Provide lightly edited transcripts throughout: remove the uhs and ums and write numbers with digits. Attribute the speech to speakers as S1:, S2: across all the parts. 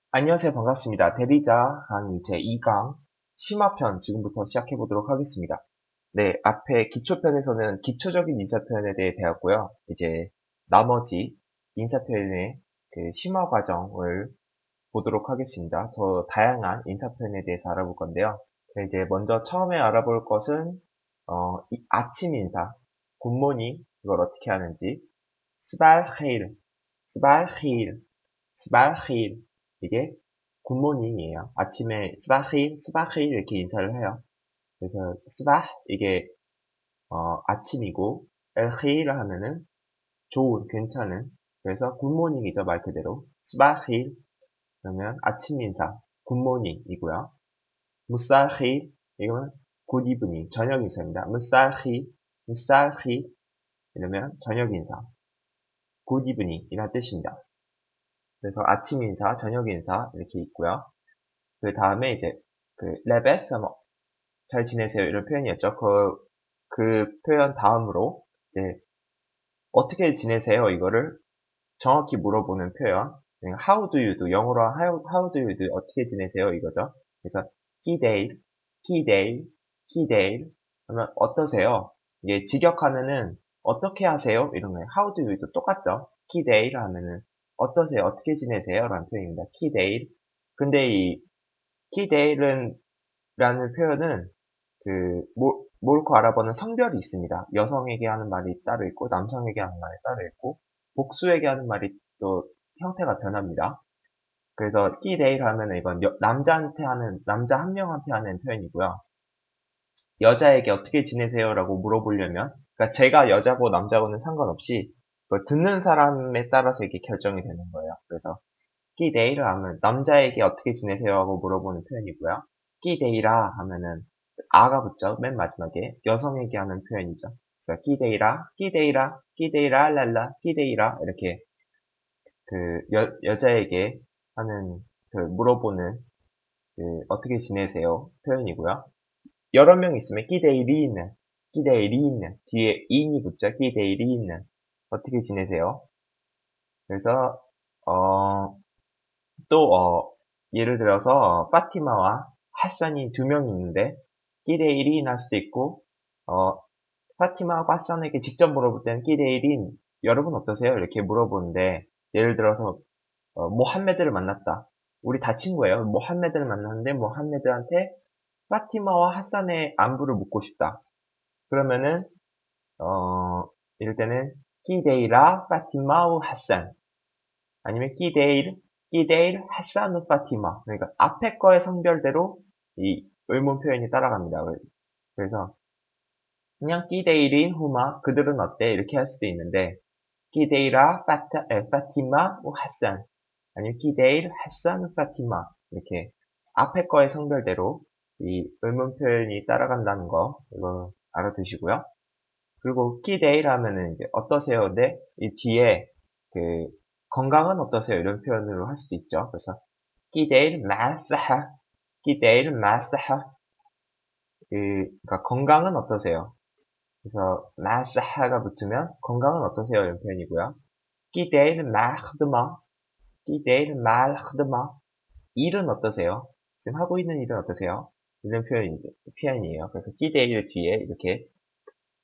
S1: 안녕하세요. 반갑습니다. 대리자 강의 제2강 심화편 지금부터 시작해 보도록 하겠습니다. 네, 앞에 기초편에서는 기초적인 인사표현에 대해 배웠고요. 이제 나머지 인사표현의 그 심화 과정을 보도록 하겠습니다. 더 다양한 인사표현에 대해서 알아볼 건데요. 네, 이제 먼저 처음에 알아볼 것은 이 아침 인사, 굿모닝 이걸 어떻게 하는지 스발헤일, 스발헤일, 스바힐 이게 굿모닝이에요. 아침에 스바힐 이렇게 인사를 해요. 그래서 스바 이게 아침이고 엘헤일 하면은 좋은, 괜찮은. 그래서 굿모닝이죠, 말 그대로. 스바힐 그러면 아침 인사 굿모닝이고요. 무사힐 이건 굿이브닝 저녁 인사입니다. 무사힐 이러면 저녁 인사 굿이브닝 이란 뜻입니다. 그래서 아침 인사, 저녁 인사 이렇게 있고요. 그 다음에 이제 그 레베스 잘 지내세요 이런 표현이었죠. 그 표현 다음으로 이제 어떻게 지내세요 이거를 정확히 물어보는 표현. How do you do 영어로 how do you do 어떻게 지내세요 이거죠. 그래서 기데일 그러면 어떠세요? 이게 직역하면은 어떻게 하세요 이런 거예요. How do you do 똑같죠. 기데일 하면은 어떠세요? 어떻게 지내세요? 라는 표현입니다. 기데일. 근데 이 키데일은 라는 표현은 그 옳고 알아보는 성별이 있습니다. 여성에게 하는 말이 따로 있고 남성에게 하는 말이 따로 있고 복수에게 하는 말이 또 형태가 변합니다. 그래서 키데일 하면 이건 남자한테 하는 남자 한 명한테 하는 표현이고요. 여자에게 어떻게 지내세요라고 물어보려면 그러니까 제가 여자고 남자고는 상관없이 듣는 사람에 따라서 이게 결정이 되는 거예요. 그래서 끼데이라 하면 남자에게 어떻게 지내세요 하고 물어보는 표현이고요. 끼데이라 하면은 아가 붙죠. 맨 마지막에 여성에게 하는 표현이죠. 그래서 끼데이라 랄라 끼데이라 이렇게 그 여자에게 하는 그 물어보는 그 어떻게 지내세요 표현이고요. 여러 명 있으면 끼데이리는 뒤에 인이 붙죠. 끼데이리는 어떻게 지내세요? 그래서 예를 들어서, 파티마와 핫산이 두 명이 있는데, 끼데일이 날 수도 있고, 파티마하고 핫산에게 직접 물어볼 때는 끼데일인, 여러분 어떠세요? 이렇게 물어보는데, 예를 들어서, 모함메드를 만났다. 우리 다 친구예요. 모함메드를 만났는데, 모함메드한테 파티마와 핫산의 안부를 묻고 싶다. 그러면은, 이럴 때는, 끼데이라 파티마우 핫산. 아니면 끼데일 하사누 파티마. 그러니까 앞에 거의 성별대로 이 의문 표현이 따라갑니다. 그래서 그냥 끼데일인 후마 그들은 어때 이렇게 할 수도 있는데 끼데이라 파티마 우 하산 아니면 끼데일 하사누 파티마 이렇게 앞에 거의 성별대로 이 의문 표현이 따라간다는 거 이거 알아두시고요. 그리고 끼데일 하면은 이제 어떠세요인데 이 뒤에 그 건강은 어떠세요? 이런 표현으로 할 수도 있죠. 그래서 끼데일 마사하, 끼데일 마사하. 그러니까 건강은 어떠세요? 그래서 마사하가 붙으면 건강은 어떠세요? 이런 표현이고요. 끼데일 마흐드마, 끼데일 말흐드마. 일은 어떠세요? 지금 하고 있는 일은 어떠세요? 이런 표현이에요. 그래서 끼데일 뒤에 이렇게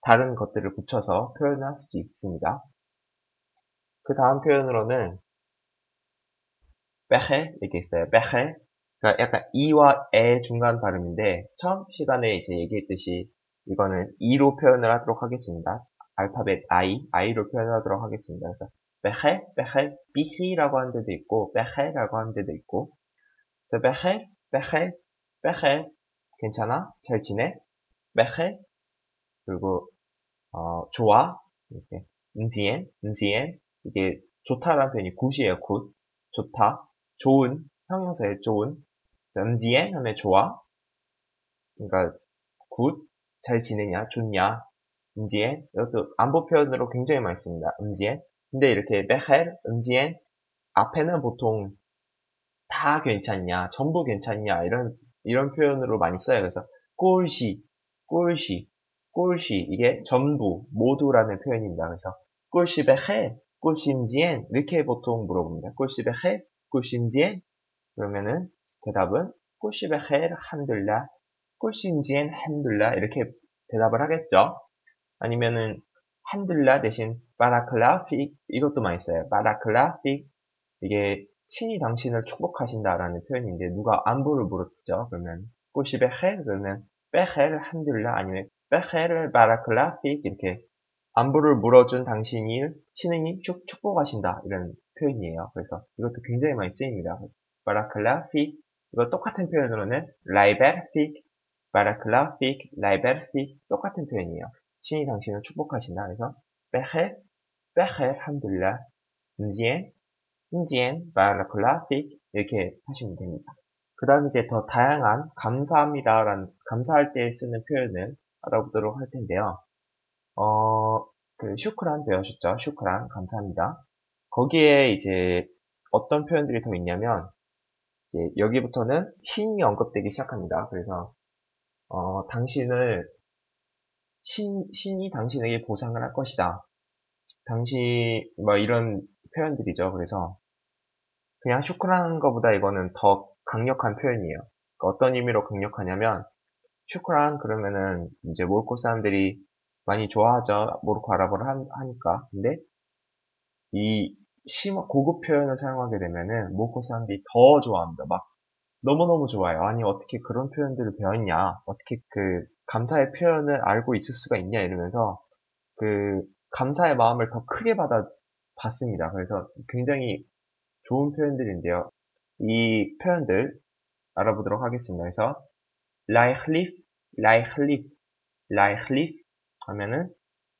S1: 다른 것들을 붙여서 표현할 수도 있습니다. 그 다음 표현으로는 베헤 이렇게 있어요. 베헤. 그러니까 약간 이와 에 중간 발음인데 처음 시간에 이제 얘기했듯이 이거는 이로 표현을 하도록 하겠습니다. 알파벳 I로 표현하도록 하겠습니다. 그래서 베헤, 비히라고 하는 데도 있고 베헤라고 하는 데도 있고 베헤, 괜찮아? 잘 지내? 베헤 그리고 좋아 이렇게 응지엔 이게 좋다라는 표현이 굿이에요. 굿 좋다 좋은 형용사의 좋은 응지엔 하면 좋아 그러니까 굿 잘 지내냐 좋냐 응지엔 이것도 안보 표현으로 굉장히 많이 씁니다. 응지엔 근데 이렇게 베헬 응지엔 앞에는 보통 다 괜찮냐 전부 괜찮냐 이런 표현으로 많이 써요. 그래서 꼴시 꼴시 꼴시 이게 전부 모두라는 표현입니다. 그래서 꼴시베헤 꼴심지엔 이렇게 보통 물어봅니다. 꼴시베헤 꼴심지엔 그러면은 대답은 꿀시 베헤르 함둘라, 꿀신지엔 함둘라 이렇게 대답을 하겠죠. 아니면은 함둘라 대신 바라클라픽 이것도 많이 써요. 바라클라픽 이게 신이 당신을 축복하신다라는 표현인데 누가 안부를 물었죠. 그러면 꿀시 베헤르 그러면 베헤르 함둘라 아니면 베헤르 바라클라픽 이렇게 안부를 물어준 당신이 신이 축복하신다 이런 표현이에요. 그래서 이것도 굉장히 많이 쓰입니다. 바라클라픽 이거 똑같은 표현으로는 라이베르픽 바라클라픽 라이베르픽 똑같은 표현이에요. 신이 당신을 축복하신다. 그래서 베헤 베헤 함둘라 인지엔 바라클라픽 이렇게 하시면 됩니다. 그 다음 이제 더 다양한 감사합니다라는 감사할 때 쓰는 표현을 알아보도록 할 텐데요. 슈크란 배우셨죠? 슈크란, 감사합니다. 거기에 이제 어떤 표현들이 더 있냐면, 이제 여기부터는 신이 언급되기 시작합니다. 그래서, 신이 당신에게 보상을 할 것이다. 뭐 이런 표현들이죠. 그래서, 그냥 슈크란 것보다 이거는 더 강력한 표현이에요. 그러니까 어떤 의미로 강력하냐면, 슈크란 그러면은 이제 모로코 사람들이 많이 좋아하죠. 모로코 아랍어를 하니까. 근데 이 고급 표현을 사용하게 되면은 모로코 사람들이 더 좋아합니다. 막 너무너무 좋아요. 아니 어떻게 그런 표현들을 배웠냐? 어떻게 그 감사의 표현을 알고 있을 수가 있냐? 이러면서 그 감사의 마음을 더 크게 받습니다. 그래서 굉장히 좋은 표현들인데요. 이 표현들 알아보도록 하겠습니다. 그래서 라이클리프, 라이클리프, 라이클리프 하면은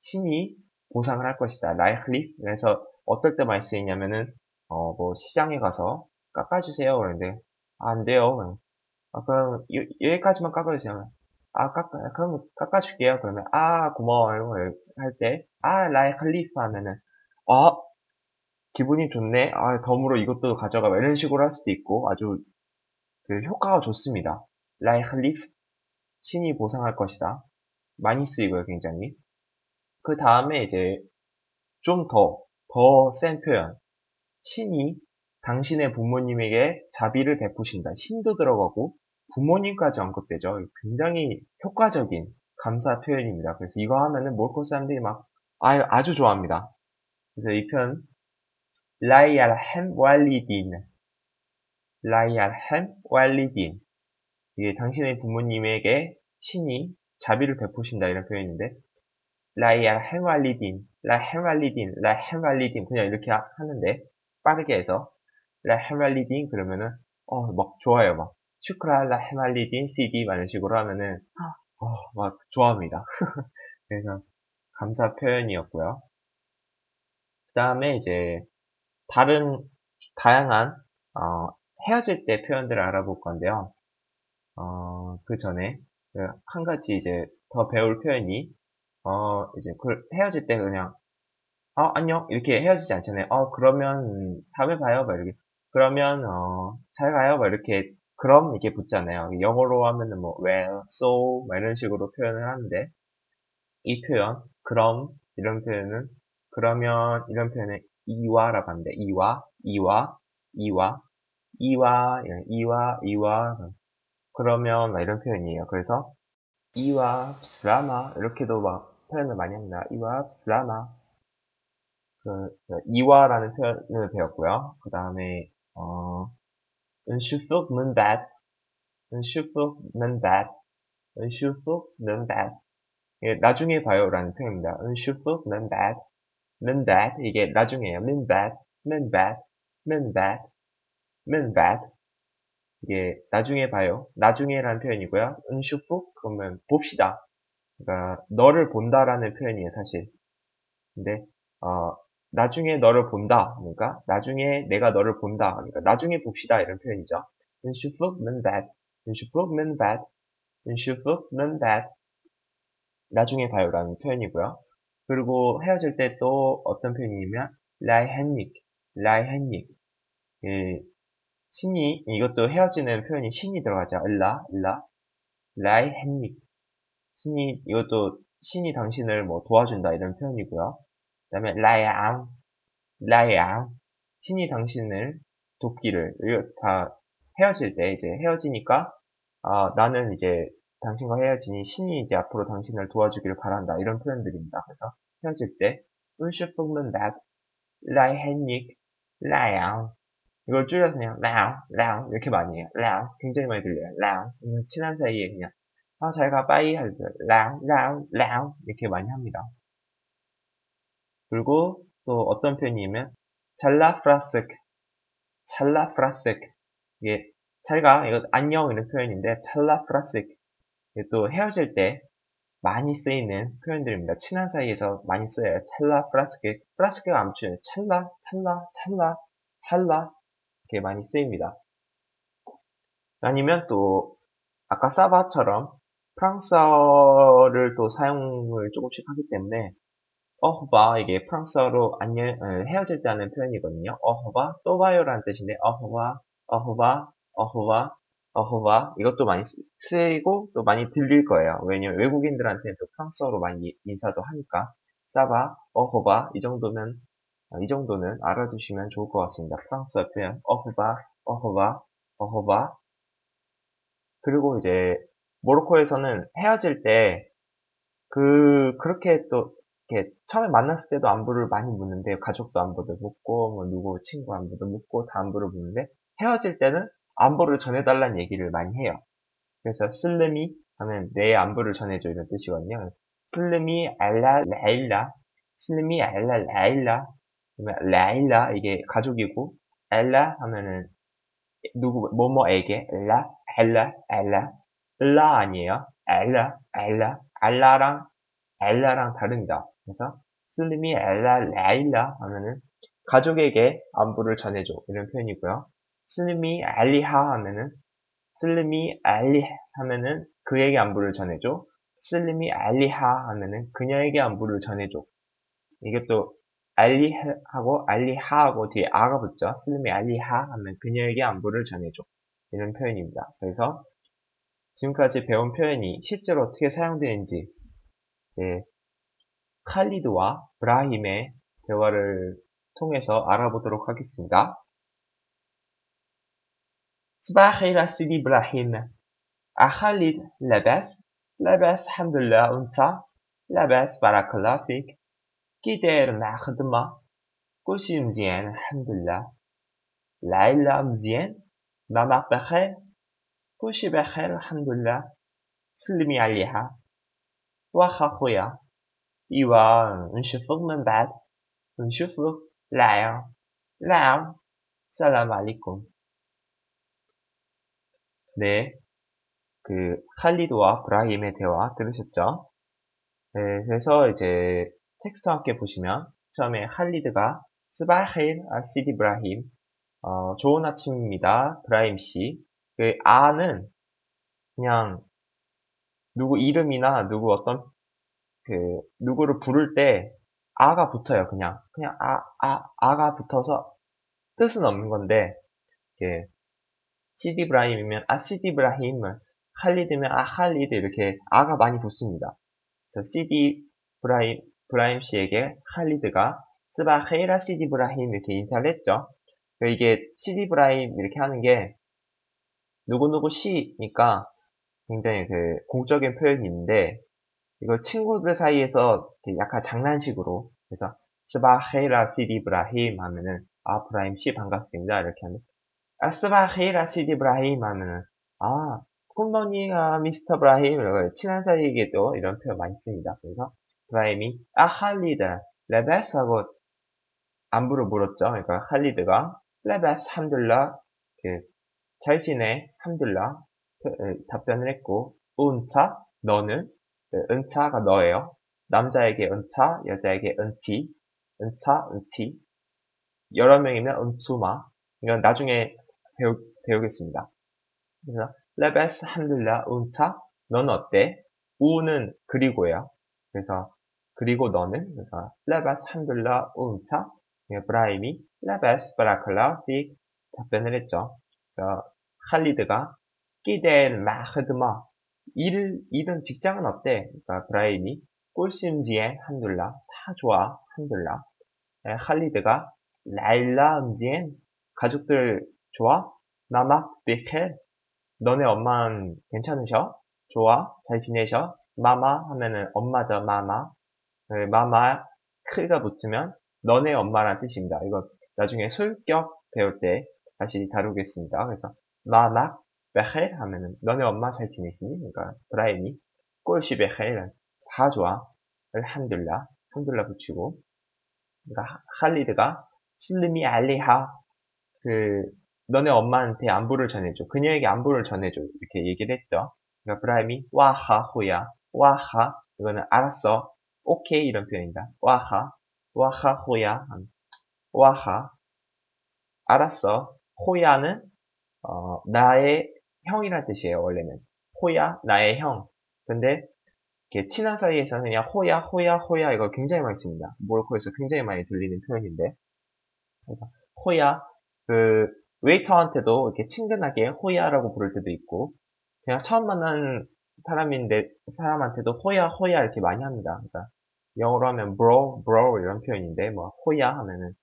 S1: 신이 보상을 할 것이다. 라이클리프. 그래서 어떨 때 많이 쓰이냐면은 뭐 시장에 가서 깎아주세요. 그러는데 안 돼요. 그럼 여기까지만 깎아주세요. 그럼 깎아줄게요. 그러면 고마워요. 할 때 라이클리프 하면은 아 기분이 좋네. 덤으로 이것도 가져가. 이런 식으로 할 수도 있고 아주 그 효과가 좋습니다. 라이클리프 신이 보상할 것이다. 많이 쓰이고요, 굉장히. 그 다음에 이제 좀 더 센 표현. 신이 당신의 부모님에게 자비를 베푸신다. 신도 들어가고 부모님까지 언급되죠. 굉장히 효과적인 감사 표현입니다. 그래서 이거 하면은 몰코 사람들이 아주 좋아합니다. 그래서 이 표현 라이알 햄 왈리딘 라이알 햄 왈리딘 이게 당신의 부모님에게 신이 자비를 베푸신다 이런 표현인데 라이알 햄왈리딘, 라 햄왈리딘, 라 햄왈리딘 그냥 이렇게 하는데 빠르게 해서 라 햄왈리딘 그러면은 막 좋아요 막 슈크라 라 햄왈리딘 CD 막 이런 식으로 하면은 막 좋아합니다. 그래서 감사 표현이었고요. 그 다음에 이제 다른 다양한 헤어질 때 표현들을 알아볼 건데요. 그 전에 한 가지 이제 더 배울 표현이 이제 헤어질 때 그냥 안녕 이렇게 헤어지지 않잖아요. 그러면 다음에 봐요. 막 이렇게 그러면 잘 가요. 막 이렇게 그럼 이렇게 붙잖아요. 영어로 하면은 뭐 well, so 막 이런 식으로 표현을 하는데 이 표현 그럼 이런 표현은 그러면 이런 표현은 이와라고 하는데 이와 그러면 막 이런 표현이에요. 그래서 이와 슬라마 이렇게도 막 표현을 많이 합니다. 이와 슬라마 이와라는 표현을 배웠고요. 그 다음에 은슈프 문밭 은슈프 문밭 은슈프 문밭 나중에 봐요라는 표현입니다. 은슈프 문밭 문밭 이게 나중에요. 문밭 문밭 문밭 문밭 이게 나중에 봐요. 나중에라는 표현이고요. 은슈프 그러면 봅시다. 그러니까 너를 본다라는 표현이에요, 사실. 근데 나중에 너를 본다. 그러니까 나중에 내가 너를 본다. 그러니까 나중에 봅시다 이런 표현이죠. 은슈프는 that. 은슈프는 that. 은슈프는 that. 나중에 봐요라는 표현이고요. 그리고 헤어질 때 또 어떤 표현이냐면 라이헨닉. 라이헨닉. 신이 이것도 헤어지는 표현이 신이 들어가죠. 일라. 라이헨닉. 이것도 신이 당신을 뭐 도와준다 이런 표현이고요. 그 다음에 라이앙 신이 당신을 돕기를 이거 다 헤어질 때 이제 헤어지니까 나는 이제 당신과 헤어지니 신이 이제 앞으로 당신을 도와주기를 바란다 이런 표현들입니다. 그래서 헤어질 때 운슈프면 나 라이헨닉 라양 이걸 줄여서 그냥 라우 이렇게 많이 해요. 라우 굉장히 많이 들려요. 라우 친한 사이에 그냥 잘 가 빠이 할 때 라우 이렇게 많이 합니다. 그리고 또 어떤 표현이냐면 찰라프라스크 이게 잘가 이거 안녕 이런 표현인데 찰라프라스크 이게 또 헤어질 때 많이 쓰이는 표현들입니다. 친한 사이에서 많이 쓰여요. 프라스크가 암초예요. 찰라 이렇게 많이 쓰입니다. 아니면 또 아까 사바처럼 프랑스어를 또 사용을 조금씩 하기 때문에 어허바 이게 프랑스어로 헤어질 때 하는 표현이거든요. 어허바 또 봐요라는 뜻인데 어허바 이것도 많이 쓰이고 또 많이 들릴 거예요. 왜냐면 외국인들한테는 또 프랑스어로 많이 인사도 하니까 사바 어허바 이 정도는 알아두시면 좋을 것 같습니다. 프랑스어 표현 어허바 그리고 이제 모로코에서는 헤어질 때 그렇게 또 이렇게 처음에 만났을 때도 안부를 많이 묻는데 가족도 안부도 묻고 뭐 누구 친구 안부도 묻고 다 안부를 묻는데 헤어질 때는 안부를 전해달라는 얘기를 많이 해요. 그래서 슬름이 하면 내 안부를 전해줘 이런 뜻이거든요. 슬름이 알라 라일라 슬름이 알라 라일라 그러면 라일라 이게 가족이고 알라 하면은 누구 뭐뭐에게 엘라 아니에요. 알라랑 다릅니다. 그래서 슬림이 엘라 라일라 하면은 가족에게 안부를 전해줘 이런 표현이고요. 슬림이 알리하 하면은 슬림이 알리 하면은 그에게 안부를 전해줘. 슬림이 알리하 하면은 그녀에게 안부를 전해줘. 이게 또 알리하하고 뒤에 아가 붙죠. 슬림이 알리하 하면 그녀에게 안부를 전해줘. 이런 표현입니다. 그래서 지금까지 배운 표현이 실제로 어떻게 사용되는지 이제 칼리드와 브라힘의 대화를 통해서 알아보도록 하겠습니다. صباح الخير سيدي إبراهيم خالد لاباس لاباس الحمد لله وانت لاباس بارك الله فيك كي داير مع خدمة كلشي مزيان الحمد لله العائلة مزيان ماما بخير كلشي بخير الحمد لله سلمي عليها واخا خويا إيوا نشوفك من بعد نشوفك لاعة السلام عليكم 네, 칼리드와 브라힘의 대화 들으셨죠? 네, 그래서 이제 텍스트와 함께 보시면 처음에 칼리드가 스바힐 시디 브라힘 좋은 아침입니다. 브라힘 씨. 그 아는 그냥 누구 이름이나 누구 어떤 누구를 부를 때 아가 붙어요. 그냥 아가 붙어서 뜻은 없는 건데 시디 브라힘이면 시디 브라힘, 칼리드면 칼리드 이렇게 아가 많이 붙습니다. 그래서 시디 브라힘 씨에게 칼리드가 스바헤이라 시디 브라힘 이렇게 인사를 했죠. 이게 시디 브라힘 이렇게 하는 게 누구누구 씨니까 굉장히 공적인 표현이 있는데 이걸 친구들 사이에서 약간 장난식으로 그래서 스바헤이라 시디 브라힘 하면은 브라힘 씨 반갑습니다 이렇게 하면 스바헤이라 시디 브라힘 하면은 굿모닝 미스터 브라힘 이런 친한 사이에게도 이런 표현 많이 씁니다. 그래서 브라힘이 칼리드 레베스 하고 안부를 물었죠. 그러니까 칼리드가 레베스 함둘라 잘 지내 함둘라 답변을 했고 운차 너는 은차가 너예요. 남자에게 은차 여자에게 은치 은치 여러 명이면 은추마 이건 나중에 배우겠습니다. 그래서 레베스 함둘라 운차 넌 어때? 우는 그리고예요. 그래서 그리고 너는 그래서 레베스 함둘라 운차 브라임이 레베스 바라클라 픽 답변을 했죠. 그래서 칼리드가 끼델 마흐드마 일은 직장은 어때? 그러니까 브라임이 꿀심지에 함둘라 다 좋아 함둘라 칼리드가 라일라 음지엔 가족들 좋아? 마마 비켈. 너네 엄마는 괜찮으셔? 좋아? 잘 지내셔? 마마 하면은 엄마죠, 마마. 네, 마마 크가 붙으면 너네 엄마란 뜻입니다. 이거 나중에 소유격 배울 때 다시 다루겠습니다. 그래서 마마 베헬 하면은 너네 엄마 잘 지내시니? 그러니까 브라임이 꼴시 베헬 다 좋아. 함둘라 붙이고 그러니까 할리드가 슬림이 알리하 그 너네 엄마한테 안부를 전해줘. 그녀에게 안부를 전해줘. 이렇게 얘기를 했죠. 그러니까 브라임이 와하 호야 와하 이거는 알았어. 오케이 이런 표현입니다. 와하 호야 와하 알았어. 호야는 나의 형이란 뜻이에요. 원래는 호야 나의 형. 근데 이렇게 친한 사이에서는 그냥 호야 이거 굉장히 많이 씁니다. 모로코에서 굉장히 많이 들리는 표현인데 그래서 호야 그 웨이터한테도 이렇게 친근하게 호야라고 부를 때도 있고 그냥 처음 만난 사람한테도 호야 이렇게 많이 합니다. 그러니까 영어로 하면 bro 이런 표현인데 뭐 호야 하면은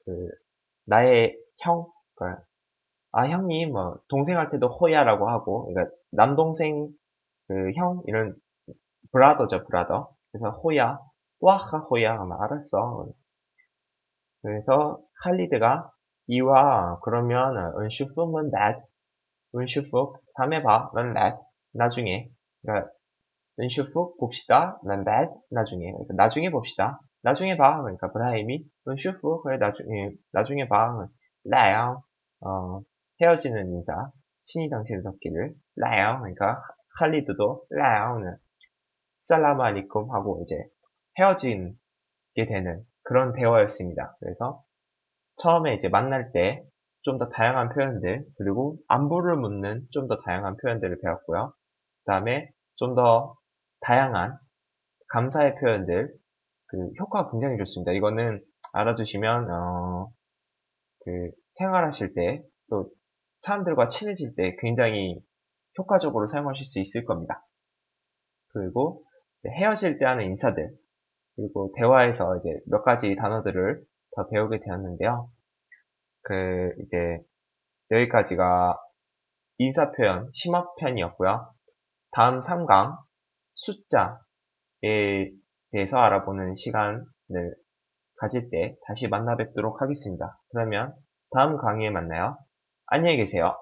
S1: 그 나의 형 그러니까 아 형님 뭐 동생한테도 호야라고 하고 그러니까 남동생 그 형 이런 브라더죠 브라더 그래서 호야 와하 호야 하면 알았어. 그래서 칼리드가 이와 그러면 은슈프면 that 은슈프 다음에 봐. 난 that 나중에 그러니까 은슈프 봅시다. 난 that 나중에 그러니까 나중에 봅시다. 나중에 봐. 그러니까 브라임이 은슈프 그래 나중에 봐. 라양 헤어지는 인사 신이 당신을 덮기를 라양 그러니까 칼리드도 라양은 살라무 알리쿰 하고 이제 헤어지게 되는 그런 대화였습니다. 그래서 처음에 이제 만날 때 좀 더 다양한 표현들, 그리고 안부를 묻는 좀 더 다양한 표현들을 배웠고요. 그 다음에 좀 더 다양한 감사의 표현들, 그 효과가 굉장히 좋습니다. 이거는 알아두시면, 생활하실 때, 또 사람들과 친해질 때 굉장히 효과적으로 사용하실 수 있을 겁니다. 그리고 이제 헤어질 때 하는 인사들, 그리고 대화에서 이제 몇 가지 단어들을 더 배우게 되었는데요. 이제 여기까지가 인사표현, 심화편이었고요. 다음 3강 숫자에 대해서 알아보는 시간을 가질 때 다시 만나 뵙도록 하겠습니다. 그러면 다음 강의에 만나요. 안녕히 계세요.